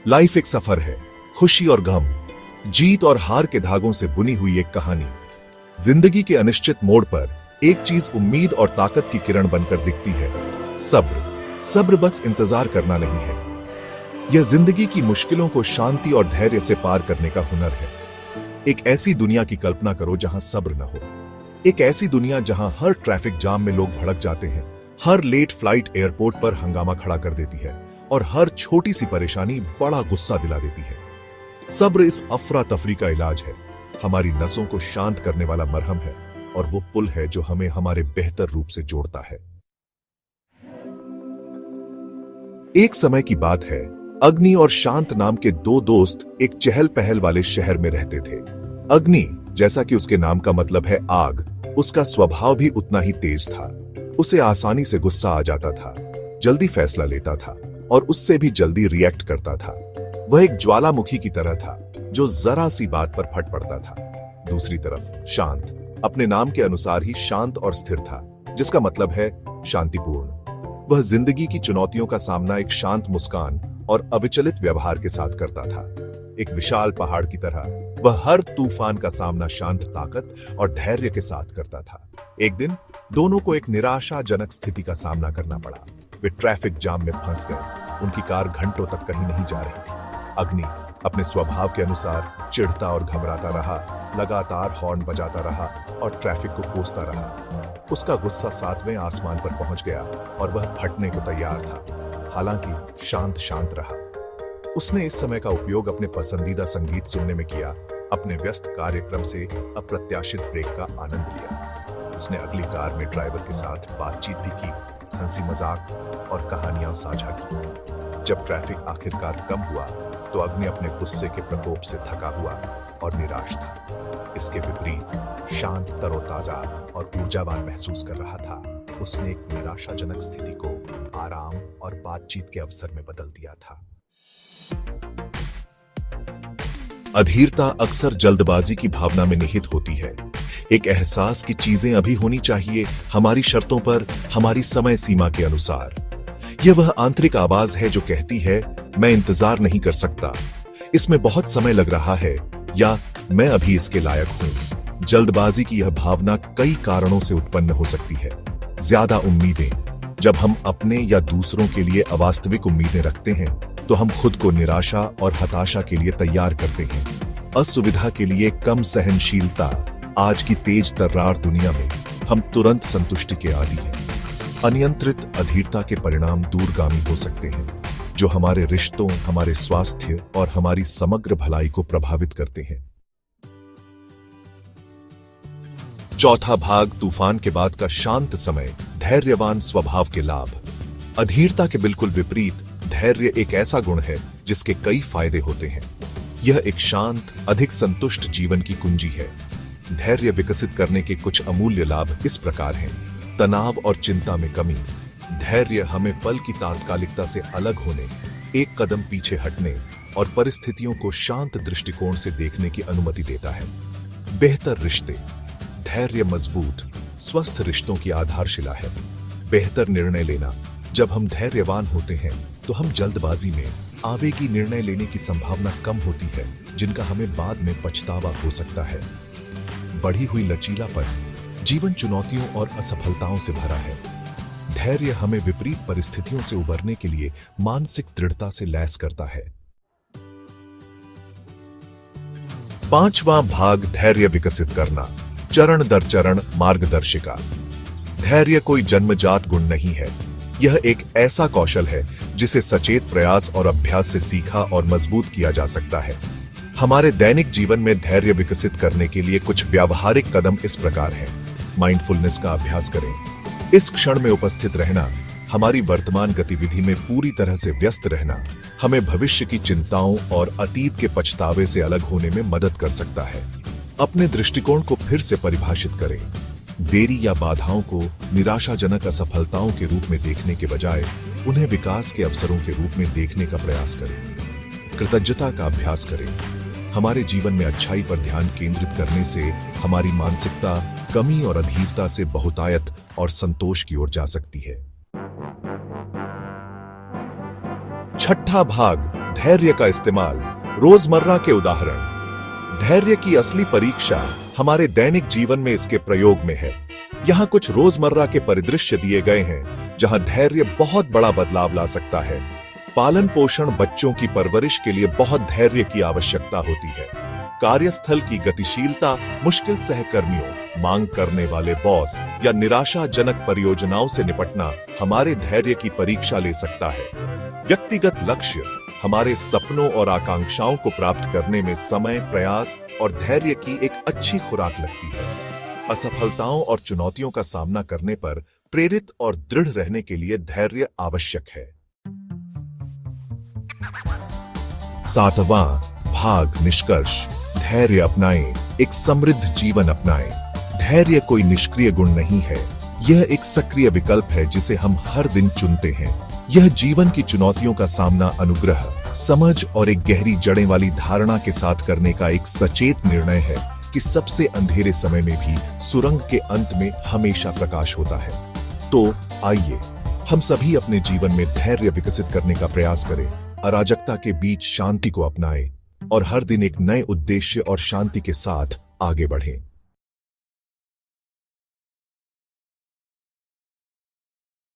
Life एक सफर है, खुशी और गम, जीत और हार के धागों से बुनी हुई एक कहानी। जिंदगी के अनिश्चित मोड़ पर एक चीज उम्मीद और ताकत की किरण बनकर दिखती है, सब्र। सब्र बस इंतजार करना नहीं है, यह जिंदगी की मुश्किलों को शांति और धैर्य से पार करने का हुनर है। एक ऐसी दुनिया की कल्पना करो जहां सब्र न हो, एक ऐसी दुनिया जहां हर ट्रैफिक जाम में लोग भड़क जाते हैं, हर लेट फ्लाइट एयरपोर्ट पर हंगामा खड़ा कर देती है और हर छोटी सी परेशानी बड़ा गुस्सा दिला देती है। सब्र इस अफरा तफरी का इलाज है, हमारी नसों को शांत करने वाला मरहम है और वो पुल है जो हमें हमारे बेहतर रूप से जोड़ता है। एक समय की बात है, अग्नि और शांत नाम के दो दोस्त एक चहल पहल वाले शहर में रहते थे। अग्नि, जैसा कि उसके नाम का मतलब है आग, उसका स्वभाव भी उतना ही तेज था। उसे आसानी से गुस्सा आ जाता था, जल्दी फैसला लेता था और उससे भी जल्दी रिएक्ट करता था। वह एक ज्वालामुखी की तरह था जो जरा सी बात पर फट पड़ता था। दूसरी तरफ शांत, अपने नाम के अनुसार ही शांत और स्थिर था, जिसका मतलब है शांतिपूर्ण। वह जिंदगी की चुनौतियों का सामना एक शांत मुस्कान और अविचलित व्यवहार के साथ करता था। एक विशाल पहाड़ की तरह वह हर तूफान का सामना शांत ताकत और धैर्य के साथ करता था। एक दिन दोनों को एक निराशाजनक स्थिति का सामना करना पड़ा। वे ट्रैफिक जाम में फंस गए, उनकी कार घंटों तक कहीं नहीं जा रही थी। अग्नि अपने स्वभाव के अनुसार चिढ़ता और घबराता रहा, लगातार हॉर्न बजाता रहा और ट्रैफिक को कोसता रहा। उसका गुस्सा 7वें आसमान पर पहुंच गया और वह फटने को तैयार था। हालांकि शांत शांत रहा। उसने इस समय का उपयोग अपने पसंदीदा संगीत सुनने में किया, अपने व्यस्त कार्यक्रम से अप्रत्याशित ब्रेक का आनंद लिया। उसने अगली कार में ड्राइवर के साथ बातचीत भी की, हंसी मजाक और कहानियां साझा की। जब ट्रैफिक आखिरकार कम हुआ तो अग्नि अपने गुस्से के प्रकोप से थका हुआ और निराश था। इसके विपरीत शांत, तरोताजा और ऊर्जावान महसूस कर रहा था। उसने एक निराशाजनक स्थिति को आराम और बातचीत के अवसर में बदल दिया था। अधीरता अक्सर जल्दबाजी की भावना में निहित होती है, एक एहसास की चीजें अभी होनी चाहिए, हमारी शर्तों पर, हमारी समय सीमा के अनुसार। यह वह आंतरिक आवाज है जो कहती है, मैं इंतजार नहीं कर सकता, इसमें बहुत समय लग रहा है, या मैं अभी इसके लायक हूं। जल्दबाजी की यह भावना कई कारणों से उत्पन्न हो सकती है। ज्यादा उम्मीदें, जब हम अपने या दूसरों के लिए अवास्तविक उम्मीदें रखते हैं तो हम खुद को निराशा और हताशा के लिए तैयार करते हैं। असुविधा के लिए कम सहनशीलता, आज की तेज तर्रार दुनिया में हम तुरंत संतुष्टि के आदी हैं। अनियंत्रित अधीरता के परिणाम दूरगामी हो सकते हैं, जो हमारे रिश्तों, हमारे स्वास्थ्य और हमारी समग्र भलाई को प्रभावित करते हैं। चौथा भाग, तूफान के बाद का शांत समय, धैर्यवान स्वभाव के लाभ। अधीरता के बिल्कुल विपरीत धैर्य एक ऐसा गुण है जिसके कई फायदे होते हैं। यह एक शांत, अधिक संतुष्ट जीवन की कुंजी है। धैर्य विकसित करने के कुछ अमूल्य लाभ इस प्रकार हैं। तनाव और चिंता में कमी। धैर्य हमें पल की तात्कालिकता से अलग होने, एक कदम पीछे हटने और परिस्थितियों को शांत दृष्टिकोण से देखने की अनुमति देता है। बेहतर रिश्ते। धैर्य मजबूत, स्वस्थ रिश्तों की आधारशिला है। बेहतर निर्णय लेना। जब हम धैर्यवान होते हैं तो हम जल्दबाजी में आवेगी निर्णय लेने की संभावना कम होती है, जिनका हमें बाद में पछतावा हो सकता है। बढ़ी हुई लचीलापन। जीवन चुनौतियों और असफलताओं से भरा है। धैर्य हमें विपरीत परिस्थितियों से उबरने के लिए मानसिक दृढ़ता से लैस करता है। पांचवां भाग, धैर्य विकसित करना, चरण दर चरण मार्गदर्शिका। धैर्य कोई जन्मजात गुण नहीं है, यह एक ऐसा कौशल है जिसे सचेत प्रयास और अभ्यास से सीखा और मजबूत किया जा सकता है। हमारे दैनिक जीवन में धैर्य विकसित करने के लिए कुछ व्यावहारिक कदम इस प्रकार हैं। माइंडफुलनेस का अभ्यास करें। इस क्षण में उपस्थित रहना, हमारी वर्तमान गतिविधि में पूरी तरह से व्यस्त रहना, हमें भविष्य की चिंताओं और अतीत के पछतावे से अलग होने में मदद कर सकता है। अपने दृष्टिकोण को फिर से परिभाषित करें। देरी या बाधाओं को निराशाजनक असफलताओं के रूप में देखने के बजाय उन्हें विकास के अवसरों के रूप में देखने का प्रयास करें। कृतज्ञता का अभ्यास करें। हमारे जीवन में अच्छाई पर ध्यान केंद्रित करने से हमारी मानसिकता कमी और अधीरता से बहुतायत और संतोष की ओर जा सकती है। छठा भाग, धैर्य का इस्तेमाल। रोजमर्रा के उदाहरण। धैर्य की असली परीक्षा हमारे दैनिक जीवन में इसके प्रयोग में है। यहाँ कुछ रोजमर्रा के परिदृश्य दिए गए हैं जहाँ धैर्य बहुत बड़ा बदलाव ला सकता है। पालन पोषण, बच्चों की परवरिश के लिए बहुत धैर्य की आवश्यकता होती है। कार्यस्थल की गतिशीलता, मुश्किल सहकर्मियों, मांग करने वाले बॉस या निराशाजनक परियोजनाओं से निपटना हमारे धैर्य की परीक्षा ले सकता है। व्यक्तिगत लक्ष्य हमारे सपनों और आकांक्षाओं को प्राप्त करने में समय, प्रयास और धैर्य की एक अच्छी खुराक लगती है। असफलताओं और चुनौतियों का सामना करने पर प्रेरित और दृढ़ रहने के लिए धैर्य आवश्यक है। सातवां भाग, निष्कर्ष। धैर्य अपनाएं, एक समृद्ध जीवन अपनाएं। धैर्य कोई निष्क्रिय गुण नहीं है, यह एक सक्रिय विकल्प है जिसे हम हर दिन चुनते हैं। यह जीवन की चुनौतियों का सामना अनुग्रह, समझ और एक गहरी जड़ें वाली धारणा के साथ करने का एक सचेत निर्णय है कि सबसे अंधेरे समय में भी सुरंग के अंत में हमेशा प्रकाश होता है। तो आइए हम सभी अपने जीवन में धैर्य विकसित करने का प्रयास करें, अराजकता के बीच शांति को अपनाएं और हर दिन एक नए उद्देश्य और शांति के साथ आगे बढ़ें।